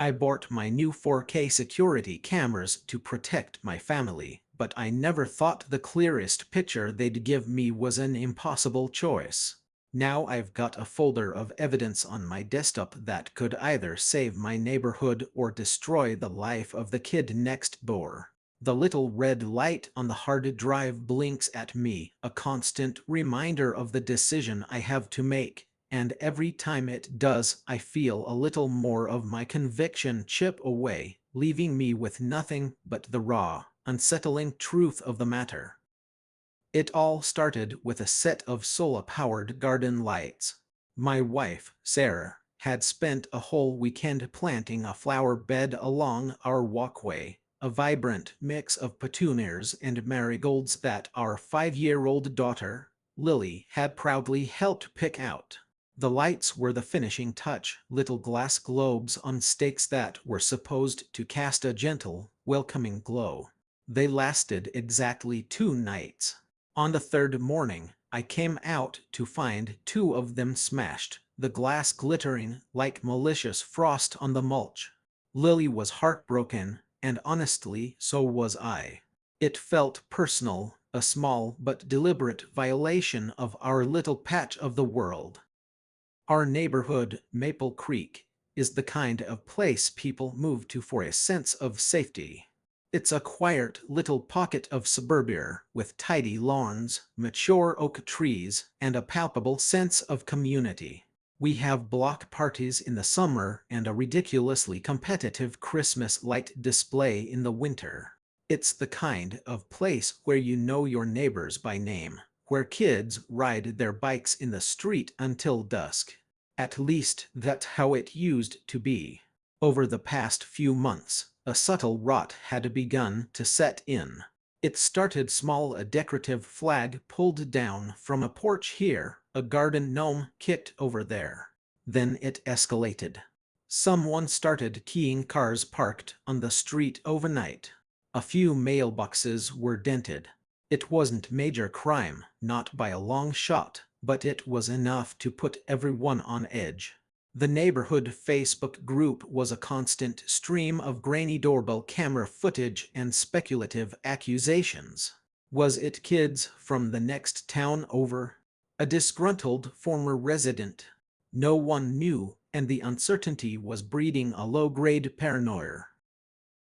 I bought my new 4K security cameras to protect my family, but I never thought the clearest picture they'd give me was an impossible choice. Now I've got a folder of evidence on my desktop that could either save my neighborhood or destroy the life of the kid next door. The little red light on the hard drive blinks at me, a constant reminder of the decision I have to make. And every time it does, I feel a little more of my conviction chip away, leaving me with nothing but the raw, unsettling truth of the matter. It all started with a set of solar-powered garden lights. My wife, Sarah, had spent a whole weekend planting a flower bed along our walkway, a vibrant mix of petunias and marigolds that our 5-year-old daughter, Lily, had proudly helped pick out. The lights were the finishing touch, little glass globes on stakes that were supposed to cast a gentle, welcoming glow. They lasted exactly 2 nights. On the third morning, I came out to find 2 of them smashed, the glass glittering like malicious frost on the mulch. Lily was heartbroken, and honestly, so was I. It felt personal, a small but deliberate violation of our little patch of the world. Our neighborhood, Maple Creek, is the kind of place people move to for a sense of safety. It's a quiet little pocket of suburbia with tidy lawns, mature oak trees, and a palpable sense of community. We have block parties in the summer and a ridiculously competitive Christmas light display in the winter. It's the kind of place where you know your neighbors by name, where kids ride their bikes in the street until dusk. At least that's how it used to be. Over the past few months, a subtle rot had begun to set in. It started small, a decorative flag pulled down from a porch here, a garden gnome kicked over there. Then it escalated. Someone started keying cars parked on the street overnight. A few mailboxes were dented. It wasn't major crime, not by a long shot, but it was enough to put everyone on edge. The neighborhood Facebook group was a constant stream of grainy doorbell camera footage and speculative accusations. Was it kids from the next town over? A disgruntled former resident? No one knew, and the uncertainty was breeding a low-grade paranoia.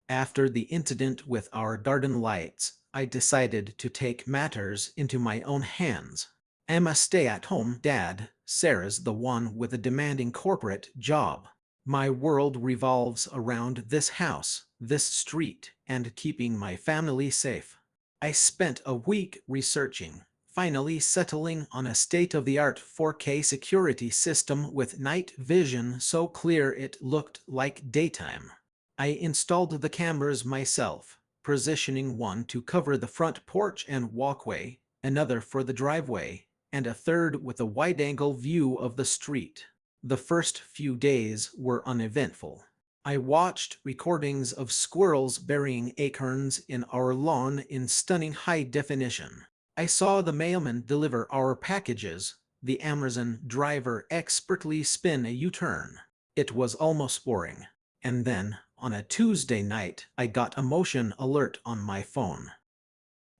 After the incident with our garden lights, I decided to take matters into my own hands. I'm a stay-at-home dad. Sarah's the one with a demanding corporate job. My world revolves around this house, this street, and keeping my family safe. I spent a week researching, finally settling on a state-of-the-art 4K security system with night vision so clear it looked like daytime. I installed the cameras myself, positioning one to cover the front porch and walkway, another for the driveway, and a third with a wide-angle view of the street. The first few days were uneventful. I watched recordings of squirrels burying acorns in our lawn in stunning high definition. I saw the mailman deliver our packages, the Amazon driver expertly spin a U-turn. It was almost boring. And then, on a Tuesday night, I got a motion alert on my phone.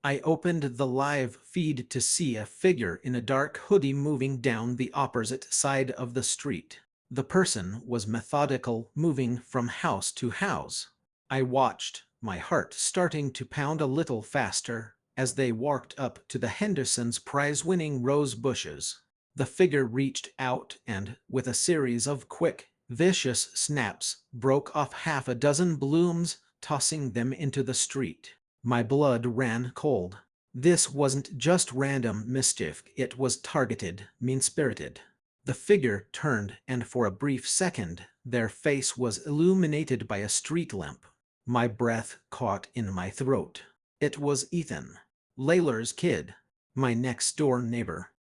I opened the live feed to see a figure in a dark hoodie moving down the opposite side of the street. The person was methodical, moving from house to house. I watched, my heart starting to pound a little faster, as they walked up to the Henderson's prize-winning rose bushes. The figure reached out and, with a series of quick, vicious snaps, broke off half a dozen blooms, tossing them into the street. My blood ran cold. This wasn't just random mischief, it was targeted, mean-spirited. The figure turned, and for a brief second, their face was illuminated by a street lamp. My breath caught in my throat. It was Ethan, Layla's kid, my next-door neighbor.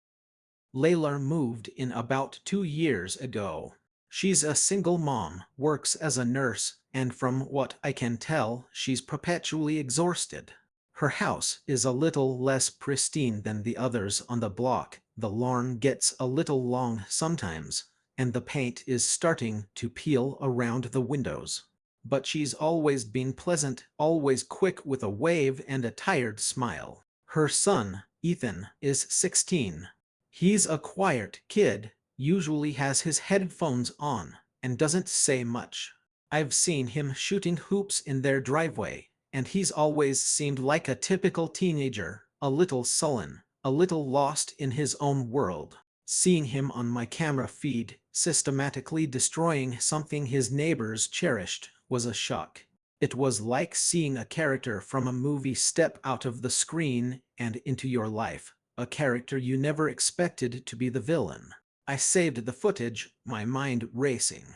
Layla moved in about 2 years ago. She's a single mom, works as a nurse, and from what I can tell, she's perpetually exhausted. Her house is a little less pristine than the others on the block. The lawn gets a little long sometimes, and the paint is starting to peel around the windows. But she's always been pleasant, always quick with a wave and a tired smile. Her son, Ethan, is 16. He's a quiet kid, usually has his headphones on, and doesn't say much. I've seen him shooting hoops in their driveway, and he's always seemed like a typical teenager, a little sullen, a little lost in his own world. Seeing him on my camera feed, systematically destroying something his neighbors cherished, was a shock. It was like seeing a character from a movie step out of the screen and into your life, a character you never expected to be the villain. I saved the footage, my mind racing.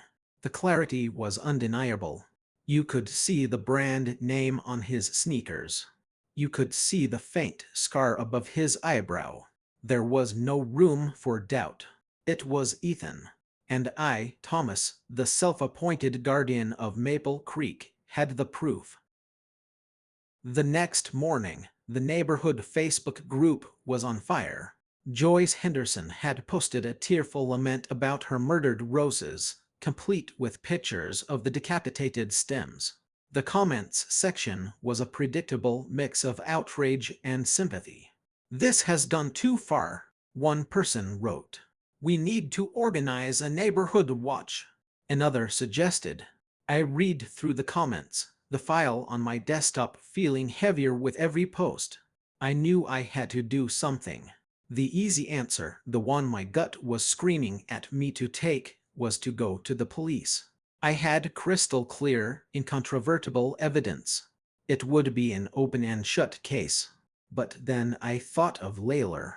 The clarity was undeniable. You could see the brand name on his sneakers. You could see the faint scar above his eyebrow. There was no room for doubt. It was Ethan. And I, Thomas, the self-appointed guardian of Maple Creek, had the proof. The next morning, the neighborhood Facebook group was on fire. Joyce Henderson had posted a tearful lament about her murdered roses, complete with pictures of the decapitated stems. The comments section was a predictable mix of outrage and sympathy. "This has gone too far," one person wrote. "We need to organize a neighborhood watch," another suggested. I read through the comments, the file on my desktop feeling heavier with every post. I knew I had to do something. The easy answer, the one my gut was screaming at me to take, was to go to the police. I had crystal clear, incontrovertible evidence. It would be an open and shut case. But then I thought of Layla.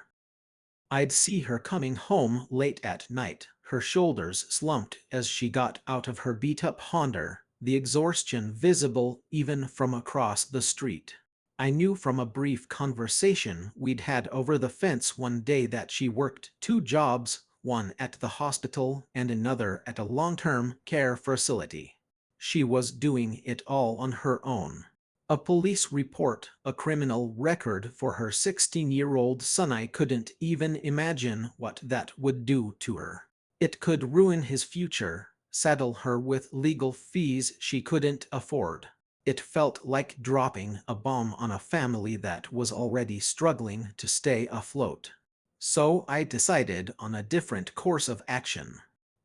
I'd see her coming home late at night, her shoulders slumped as she got out of her beat-up Honda, the exhaustion visible even from across the street. I knew from a brief conversation we'd had over the fence one day that she worked 2 jobs, one at the hospital and another at a long-term care facility. She was doing it all on her own. A police report, a criminal record for her 16-year-old son. I couldn't even imagine what that would do to her. It could ruin his future, saddle her with legal fees she couldn't afford. It felt like dropping a bomb on a family that was already struggling to stay afloat. So I decided on a different course of action.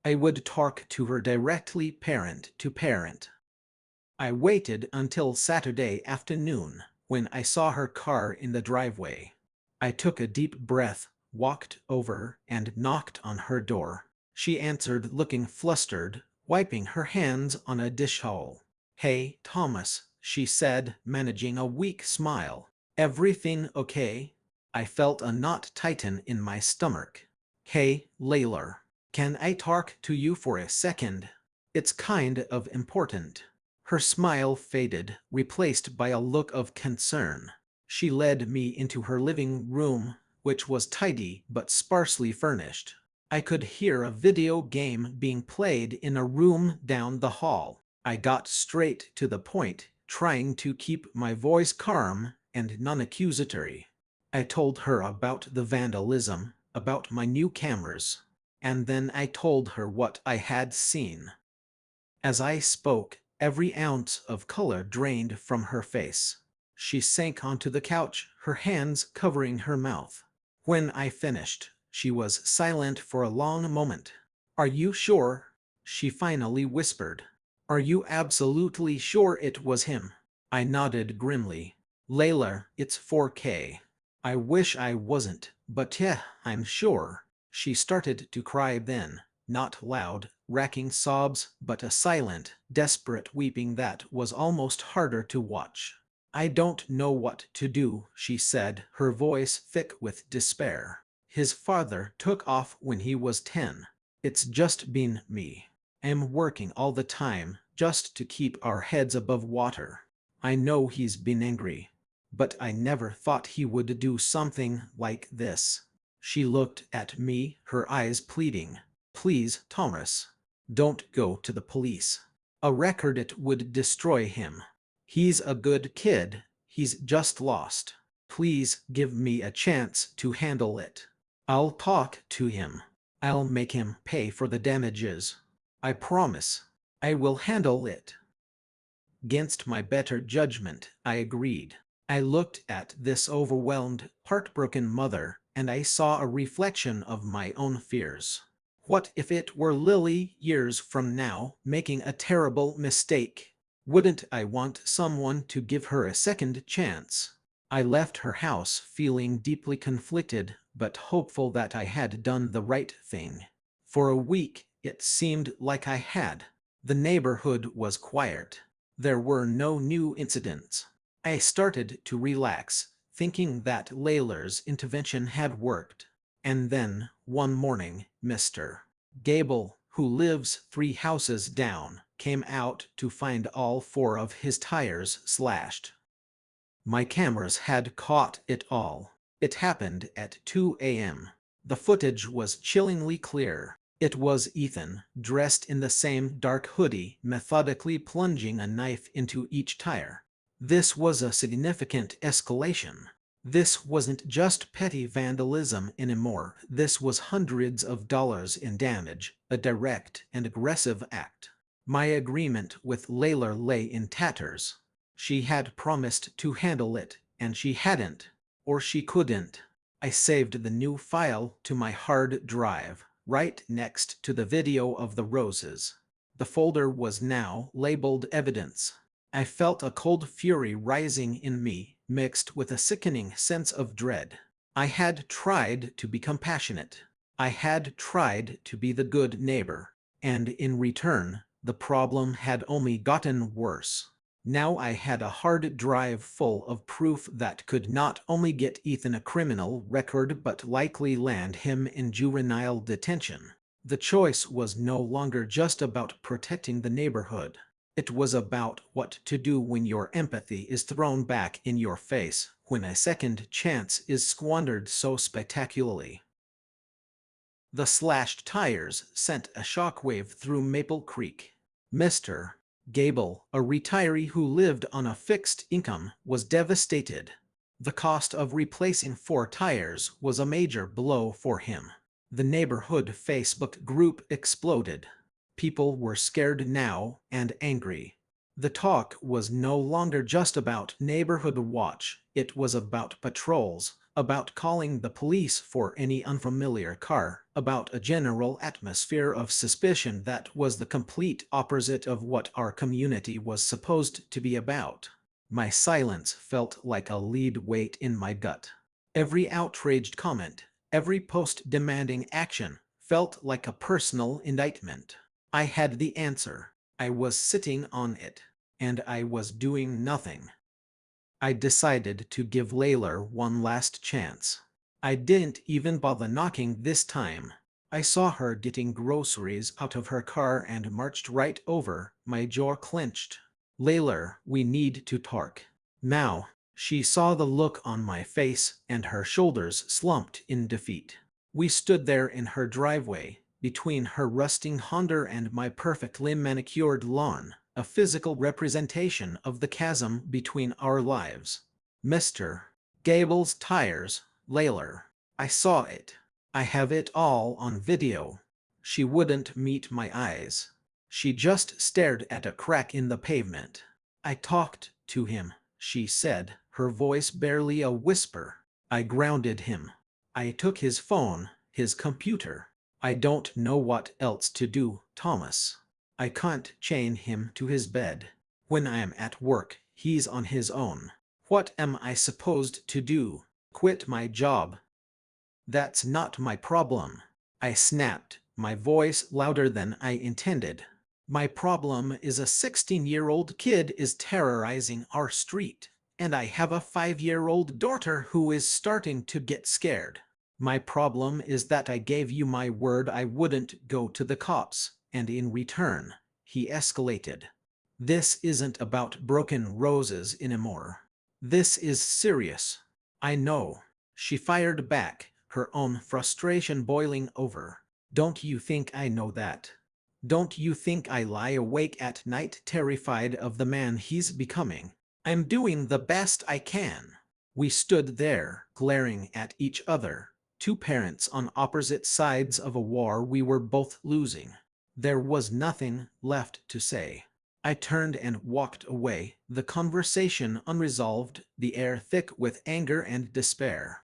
I would talk to her directly, parent to parent. I waited until Saturday afternoon, when I saw her car in the driveway. I took a deep breath, walked over, and knocked on her door. She answered, looking flustered, wiping her hands on a dish towel. "Hey, Thomas," she said, managing a weak smile. "Everything okay?" I felt a knot tighten in my stomach. "Hey, Layla, can I talk to you for a second? It's kind of important." Her smile faded, replaced by a look of concern. She led me into her living room, which was tidy but sparsely furnished. I could hear a video game being played in a room down the hall. I got straight to the point, trying to keep my voice calm and non-accusatory. I told her about the vandalism, about my new cameras, and then I told her what I had seen. As I spoke, every ounce of color drained from her face. She sank onto the couch, her hands covering her mouth. When I finished, she was silent for a long moment. "Are you sure?" she finally whispered. "Are you absolutely sure it was him?" I nodded grimly. "Layla, it's 4K. I wish I wasn't, but yeah, I'm sure." She started to cry then, not loud, racking sobs, but a silent, desperate weeping that was almost harder to watch. "I don't know what to do," she said, her voice thick with despair. "His father took off when he was 10. It's just been me. I'm working all the time, just to keep our heads above water. I know he's been angry, but I never thought he would do something like this." She looked at me, her eyes pleading. "Please, Thomas, don't go to the police. A record, it would destroy him. He's a good kid, he's just lost. Please give me a chance to handle it. I'll talk to him." I'll make him pay for the damages. I promise. I will handle it. Against my better judgment, I agreed. I looked at this overwhelmed, heartbroken mother, and I saw a reflection of my own fears. What if it were Lily years from now, making a terrible mistake? Wouldn't I want someone to give her a second chance? I left her house feeling deeply conflicted, but hopeful that I had done the right thing. For a week, it seemed like I had. The neighborhood was quiet. There were no new incidents. I started to relax, thinking that Layla's intervention had worked. And then, one morning, Mr. Gable, who lives 3 houses down, came out to find all 4 of his tires slashed. My cameras had caught it all. It happened at 2 a.m. The footage was chillingly clear. It was Ethan, dressed in the same dark hoodie, methodically plunging a knife into each tire. This was a significant escalation. This wasn't just petty vandalism anymore. This was hundreds of dollars in damage, a direct and aggressive act. My agreement with Layla lay in tatters. She had promised to handle it, and she hadn't. Or she couldn't. I saved the new file to my hard drive, right next to the video of the roses. The folder was now labeled evidence. I felt a cold fury rising in me, mixed with a sickening sense of dread. I had tried to be compassionate. I had tried to be the good neighbor. And in return, the problem had only gotten worse. Now I had a hard drive full of proof that could not only get Ethan a criminal record but likely land him in juvenile detention. The choice was no longer just about protecting the neighborhood. It was about what to do when your empathy is thrown back in your face, when a second chance is squandered so spectacularly. The slashed tires sent a shockwave through Maple Creek. Mr. Gable, a retiree who lived on a fixed income, was devastated. The cost of replacing 4 tires was a major blow for him. The neighborhood Facebook group exploded. People were scared now and angry. The talk was no longer just about neighborhood watch. It was about patrols, about calling the police for any unfamiliar car, about a general atmosphere of suspicion that was the complete opposite of what our community was supposed to be about. My silence felt like a lead weight in my gut. Every outraged comment, every post demanding action, felt like a personal indictment. I had the answer. I was sitting on it, and I was doing nothing. I decided to give Layla one last chance. I didn't even bother knocking this time. I saw her getting groceries out of her car and marched right over, my jaw clenched. Layla, we need to talk. Now, she saw the look on my face and her shoulders slumped in defeat. We stood there in her driveway, between her rusting Honda and my perfectly manicured lawn, a physical representation of the chasm between our lives. Mr. Gable's tires, Layla. I saw it. I have it all on video. She wouldn't meet my eyes. She just stared at a crack in the pavement. I talked to him, she said, her voice barely a whisper. I grounded him. I took his phone, his computer. I don't know what else to do, Thomas. I can't chain him to his bed. When I'm at work, he's on his own. What am I supposed to do? Quit my job? That's not my problem. I snapped, my voice louder than I intended. My problem is a 16-year-old kid is terrorizing our street, and I have a 5-year-old daughter who is starting to get scared. My problem is that I gave you my word I wouldn't go to the cops, and in return, he escalated. This isn't about broken roses anymore. This is serious. I know. She fired back, her own frustration boiling over. Don't you think I know that? Don't you think I lie awake at night terrified of the man he's becoming? I'm doing the best I can. We stood there, glaring at each other. Two parents on opposite sides of a war we were both losing. There was nothing left to say. I turned and walked away, the conversation unresolved, the air thick with anger and despair.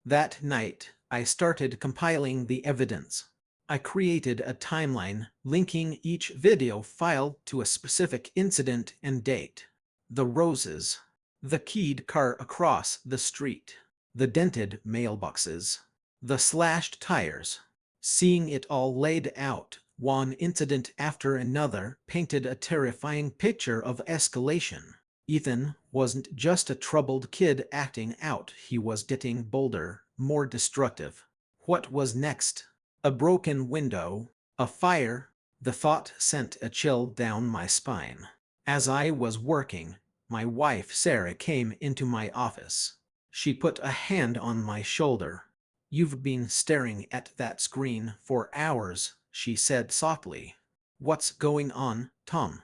That night, I started compiling the evidence. I created a timeline, linking each video file to a specific incident and date. The roses, the keyed car across the street, the dented mailboxes, the slashed tires. Seeing it all laid out, one incident after another painted a terrifying picture of escalation. Ethan wasn't just a troubled kid acting out, he was getting bolder, more destructive. What was next? A broken window, a fire. The thought sent a chill down my spine. As I was working, my wife Sarah came into my office. She put a hand on my shoulder. "You've been staring at that screen for hours," she said softly. "What's going on, Tom?"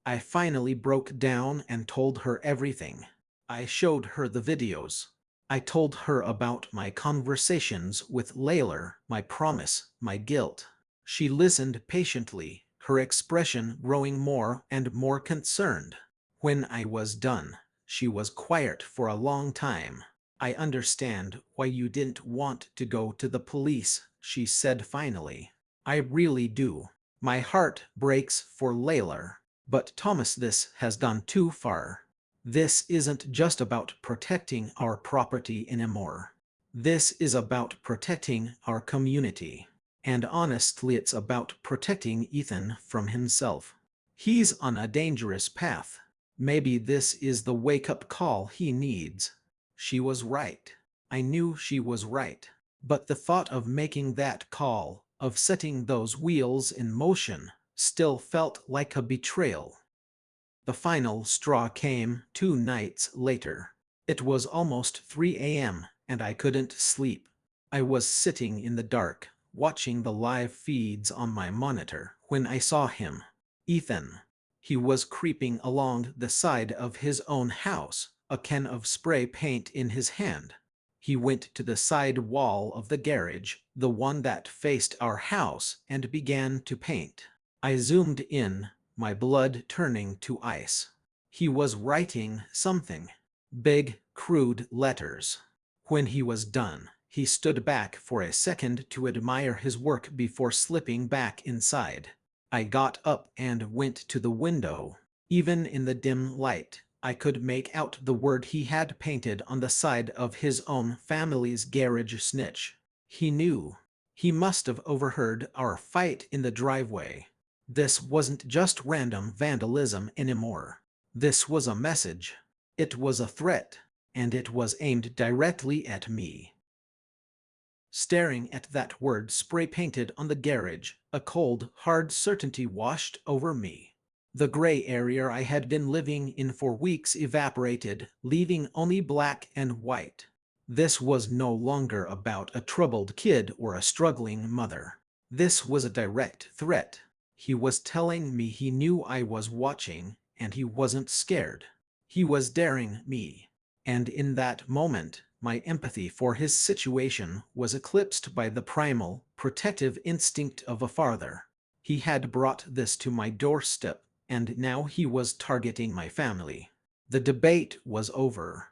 I finally broke down and told her everything. I showed her the videos. I told her about my conversations with Layla, my promise, my guilt. She listened patiently, her expression growing more and more concerned. When I was done, she was quiet for a long time. "I understand why you didn't want to go to the police," she said finally. "I really do. My heart breaks for Layla. But Thomas, this has gone too far. This isn't just about protecting our property anymore. This is about protecting our community. And honestly, it's about protecting Ethan from himself. He's on a dangerous path. Maybe this is the wake-up call he needs." She was right. I knew she was right. But the thought of making that call, of setting those wheels in motion, still felt like a betrayal. The final straw came 2 nights later. It was almost 3 a.m., and I couldn't sleep. I was sitting in the dark, watching the live feeds on my monitor, when I saw him. Ethan. He was creeping along the side of his own house, a can of spray paint in his hand. He went to the side wall of the garage, the one that faced our house, and began to paint. I zoomed in, my blood turning to ice. He was writing something. Big, crude letters. When he was done, he stood back for a second to admire his work before slipping back inside. I got up and went to the window. Even in the dim light, I could make out the word he had painted on the side of his own family's garage snitch. He knew. He must have overheard our fight in the driveway. This wasn't just random vandalism anymore. This was a message. It was a threat, and it was aimed directly at me. Staring at that word spray-painted on the garage, a cold, hard certainty washed over me. The gray area I had been living in for weeks evaporated, leaving only black and white. This was no longer about a troubled kid or a struggling mother. This was a direct threat. He was telling me he knew I was watching, and he wasn't scared. He was daring me. And in that moment, my empathy for his situation was eclipsed by the primal, protective instinct of a father. He had brought this to my doorstep, and now he was targeting my family. The debate was over.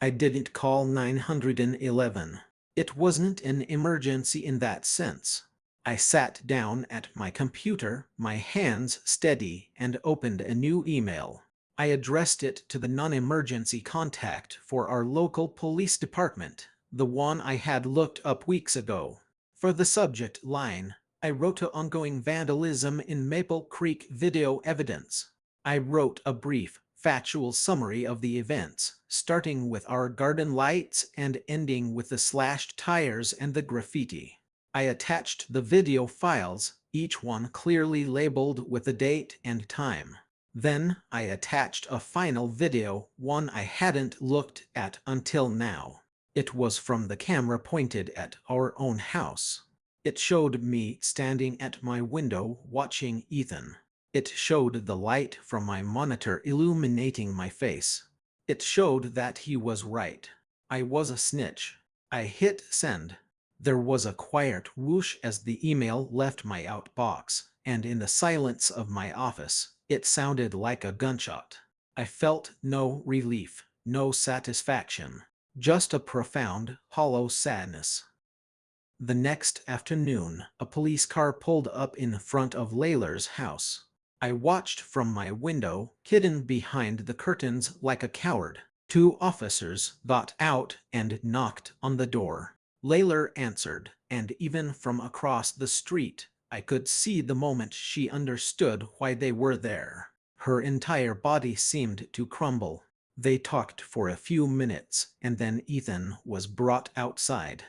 I didn't call 911. It wasn't an emergency in that sense. I sat down at my computer, my hands steady, and opened a new email. I addressed it to the non-emergency contact for our local police department, the one I had looked up weeks ago. For the subject line, I wrote ongoing vandalism in Maple Creek video evidence. I wrote a brief, factual summary of the events, starting with our garden lights and ending with the slashed tires and the graffiti. I attached the video files, each one clearly labeled with the date and time. Then I attached a final video, one I hadn't looked at until now. It was from the camera pointed at our own house. It showed me standing at my window watching Ethan. It showed the light from my monitor illuminating my face. It showed that he was right. I was a snitch. I hit send. There was a quiet whoosh as the email left my outbox, and in the silence of my office, it sounded like a gunshot. I felt no relief, no satisfaction, just a profound, hollow sadness. The next afternoon, a police car pulled up in front of Layla's house. I watched from my window, hidden behind the curtains like a coward. Two officers got out and knocked on the door. Layla answered, and even from across the street, I could see the moment she understood why they were there. Her entire body seemed to crumble. They talked for a few minutes, and then Ethan was brought outside.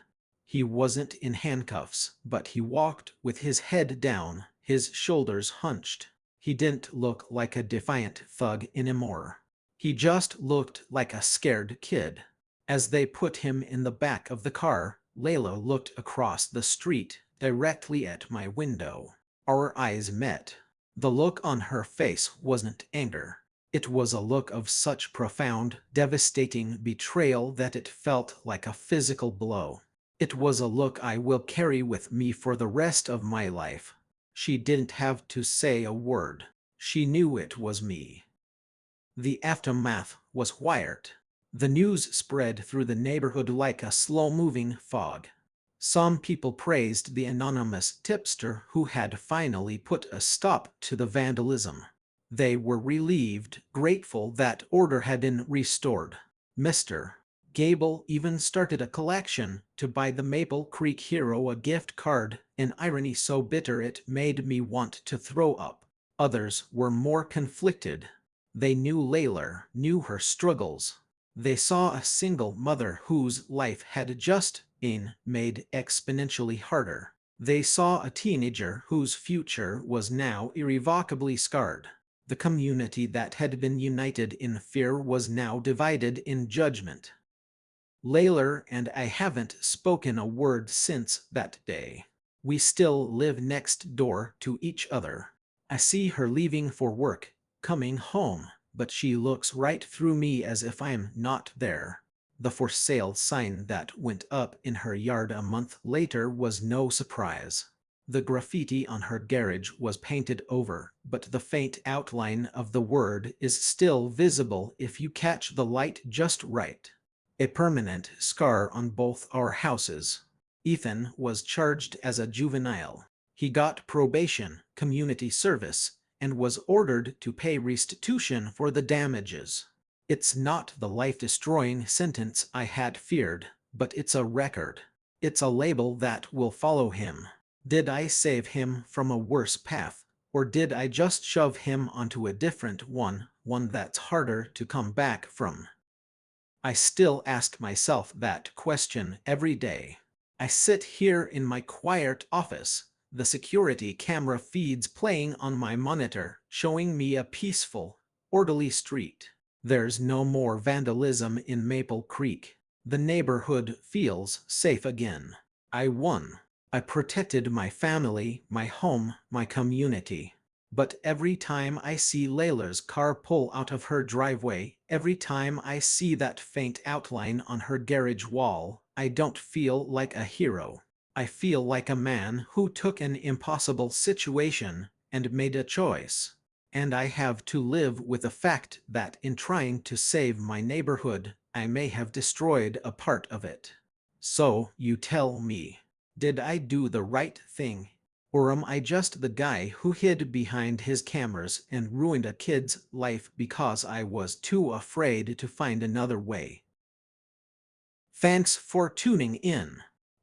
He wasn't in handcuffs, but he walked with his head down, his shoulders hunched. He didn't look like a defiant thug anymore. He just looked like a scared kid. As they put him in the back of the car, Layla looked across the street, directly at my window. Our eyes met. The look on her face wasn't anger. It was a look of such profound, devastating betrayal that it felt like a physical blow. It was a look I will carry with me for the rest of my life. She didn't have to say a word. She knew it was me. The aftermath was wired. The news spread through the neighborhood like a slow-moving fog. Some people praised the anonymous tipster who had finally put a stop to the vandalism. They were relieved, grateful that order had been restored. Mr. Gable even started a collection to buy the Maple Creek hero a gift card, an irony so bitter it made me want to throw up. Others were more conflicted. They knew Layla, knew her struggles. They saw a single mother whose life had just been made exponentially harder. They saw a teenager whose future was now irrevocably scarred. The community that had been united in fear was now divided in judgment. Layla and I haven't spoken a word since that day. We still live next door to each other. I see her leaving for work, coming home, but she looks right through me as if I'm not there. The for sale sign that went up in her yard a month later was no surprise. The graffiti on her garage was painted over, but the faint outline of the word is still visible if you catch the light just right. A permanent scar on both our houses. Ethan was charged as a juvenile. He got probation, community service, and was ordered to pay restitution for the damages. It's not the life-destroying sentence I had feared, but it's a record. It's a label that will follow him. Did I save him from a worse path, or did I just shove him onto a different one that's harder to come back from? I still ask myself that question every day. I sit here in my quiet office, the security camera feeds playing on my monitor, showing me a peaceful, orderly street. There's no more vandalism in Maple Creek. The neighborhood feels safe again. I won. I protected my family, my home, my community. But every time I see Layla's car pull out of her driveway, every time I see that faint outline on her garage wall, I don't feel like a hero. I feel like a man who took an impossible situation and made a choice. And I have to live with the fact that in trying to save my neighborhood, I may have destroyed a part of it. So, you tell me, did I do the right thing? Or am I just the guy who hid behind his cameras and ruined a kid's life because I was too afraid to find another way? Thanks for tuning in.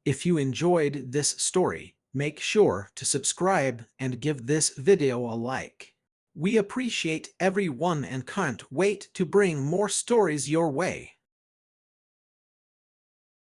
If you enjoyed this story, make sure to subscribe and give this video a like. We appreciate everyone and can't wait to bring more stories your way.